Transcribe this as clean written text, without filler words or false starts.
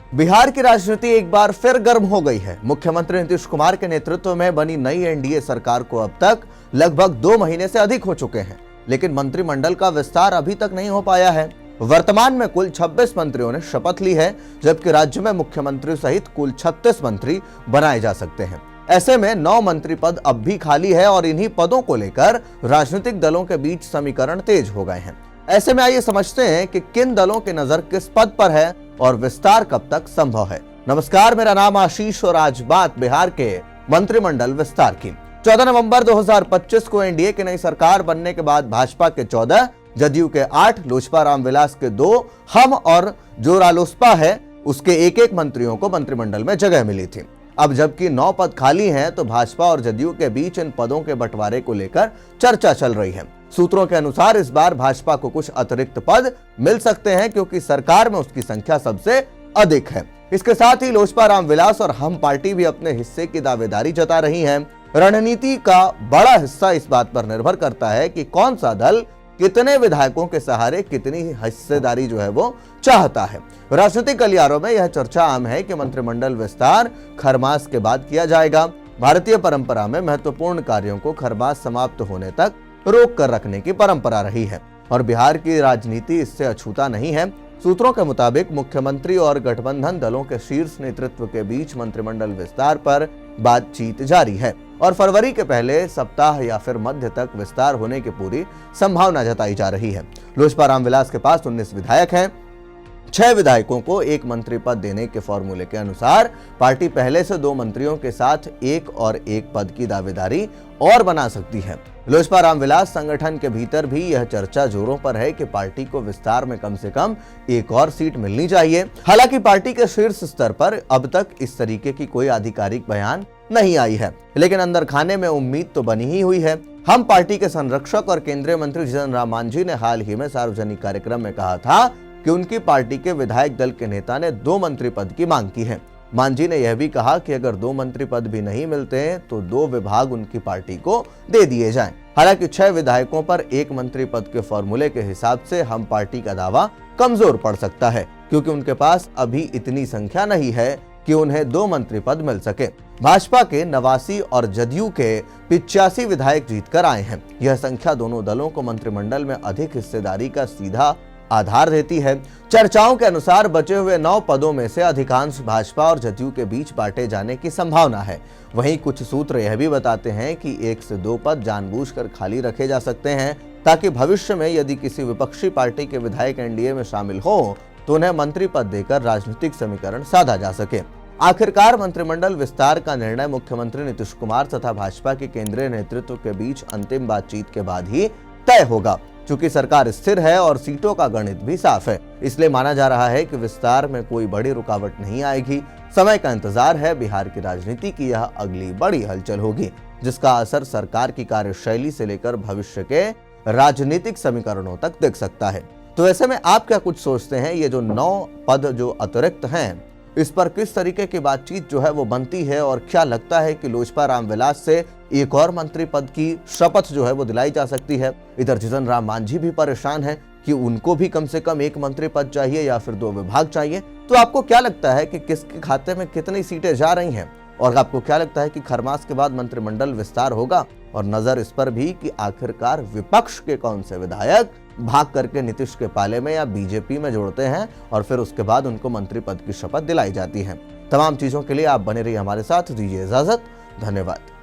बिहार की राजनीति एक बार फिर गर्म हो गई है। मुख्यमंत्री नीतीश कुमार के नेतृत्व में बनी नई एनडीए सरकार को अब तक लगभग 2 महीने से अधिक हो चुके हैं, लेकिन मंत्रिमंडल का विस्तार अभी तक नहीं हो पाया है। वर्तमान में कुल 26 मंत्रियों ने शपथ ली है, जबकि राज्य में मुख्यमंत्री सहित कुल 36 मंत्री बनाए जा सकते हैं। ऐसे में 9 मंत्री पद अब भी खाली है और इन्हीं पदों को लेकर राजनीतिक दलों के बीच समीकरण तेज हो गए हैं। ऐसे में आइए समझते हैं कि किन दलों की नजर किस पद पर है और विस्तार कब तक संभव है। नमस्कार, मेरा नाम आशीष और आज बात बिहार के मंत्रिमंडल विस्तार की। 14 नवंबर 2025 को एनडीए की नई सरकार बनने के बाद भाजपा के 14, जदयू के 8, लोजपा रामविलास के 2, हम और जो रालोसपा है उसके एक मंत्रियों को मंत्रिमंडल में जगह मिली थी। अब जबकि 9 पद खाली हैं, तो भाजपा और जदयू के बीच इन पदों के बंटवारे को लेकर चर्चा चल रही है। सूत्रों के अनुसार इस बार भाजपा को कुछ अतिरिक्त पद मिल सकते हैं, क्योंकि सरकार में उसकी संख्या सबसे अधिक है। इसके साथ ही लोजपा रामविलास और हम पार्टी भी अपने हिस्से की दावेदारी जता रही है। रणनीति का बड़ा हिस्सा इस बात पर निर्भर करता है कि कौन सा दल कितने विधायकों के सहारे कितनी हिस्सेदारी जो है वो चाहता है। राजनीतिक गलियारों में यह चर्चा आम है कि मंत्रिमंडल विस्तार खरमास के बाद किया जाएगा। भारतीय परंपरा में महत्वपूर्ण कार्यों को खरमास समाप्त होने तक रोक कर रखने की परंपरा रही है और बिहार की राजनीति इससे अछूता नहीं है। सूत्रों के मुताबिक मुख्यमंत्री और गठबंधन दलों के शीर्ष नेतृत्व के बीच मंत्रिमंडल विस्तार पर बातचीत जारी है और फरवरी के पहले सप्ताह या फिर मध्य तक विस्तार होने की पूरी संभावना जताई जा रही है। लोजपा रामविलास के पास 19 विधायक हैं। 6 विधायकों को 1 मंत्री पद देने के फॉर्मूले के अनुसार पार्टी पहले से 2 मंत्रियों के साथ 1 और 1 पद की दावेदारी और बना सकती है। लोजपा रामविलास संगठन के भीतर भी यह चर्चा जोरों पर है कि पार्टी को विस्तार में कम से कम 1 और सीट मिलनी चाहिए। हालांकि पार्टी के शीर्ष स्तर पर अब तक इस तरीके की कोई आधिकारिक बयान नहीं आई है, लेकिन अंदर खाने में उम्मीद तो बनी ही हुई है। हम पार्टी के संरक्षक और केंद्रीय मंत्री जितन राम मांझी ने हाल ही में सार्वजनिक कार्यक्रम में कहा था कि उनकी पार्टी के विधायक दल के नेता ने 2 मंत्री पद की मांग की है। मांझी ने यह भी कहा कि अगर 2 मंत्री पद भी नहीं मिलते हैं तो 2 विभाग उनकी पार्टी को दे दिए जाएं। हालांकि 6 विधायकों पर 1 मंत्री पद के फॉर्मूले के हिसाब से हम पार्टी का दावा कमजोर पड़ सकता है, क्योंकि उनके पास अभी इतनी संख्या नहीं है कि उन्हें 2 मंत्री पद मिल सके। भाजपा के 89 और जदयू के 85 विधायक जीतकर आए हैं। यह संख्या दोनों दलों को मंत्रिमंडल में अधिक हिस्सेदारी का सीधा आधार देती है। चर्चाओं के अनुसार बचे हुए 9 पदों में से अधिकांश भाजपा और जदयू के बीच बांटे जाने की संभावना है। वहीं कुछ सूत्र यह भी बताते हैं कि 1 से 2 पद जानबूझकर खाली रखे जा सकते हैं, ताकि भविष्य में यदि किसी विपक्षी पार्टी के विधायक एनडीए में शामिल हो तो उन्हें मंत्री पद देकर राजनीतिक समीकरण साधा जा सके। आखिरकार मंत्रिमंडल विस्तार का निर्णय मुख्यमंत्री नीतीश कुमार तथा भाजपा के केंद्रीय नेतृत्व के बीच अंतिम बातचीत के बाद ही तय होगा। चूंकि सरकार स्थिर है और सीटों का गणित भी साफ है, इसलिए माना जा रहा है कि विस्तार में कोई बड़ी रुकावट नहीं आएगी। समय का इंतजार है। बिहार की राजनीति की यह अगली बड़ी हलचल होगी, जिसका असर सरकार की कार्यशैली से लेकर भविष्य के राजनीतिक समीकरणों तक दिख सकता है। तो ऐसे में आप क्या कुछ सोचते हैं? ये जो 9 पद जो अतिरिक्त हैं, इस पर किस तरीके की बातचीत जो है वो बनती है और क्या लगता है कि लोजपा रामविलास से 1 और मंत्री पद की शपथ जो है वो दिलाई जा सकती है? इधर जितन राम मांझी भी परेशान है कि उनको भी कम से कम 1 मंत्री पद चाहिए या फिर 2 विभाग चाहिए। तो आपको क्या लगता है कि किसके खाते में कितनी सीटें जा रही हैं और आपको क्या लगता है कि खरमास के बाद मंत्रिमंडल विस्तार होगा? और नजर इस पर भी कि आखिरकार विपक्ष के कौन से विधायक भाग करके नीतीश के पाले में या बीजेपी में जोड़ते हैं और फिर उसके बाद उनको मंत्री पद की शपथ दिलाई जाती है। तमाम चीजों के लिए आप बने रहिए हमारे साथ। दीजिए इजाजत। धन्यवाद।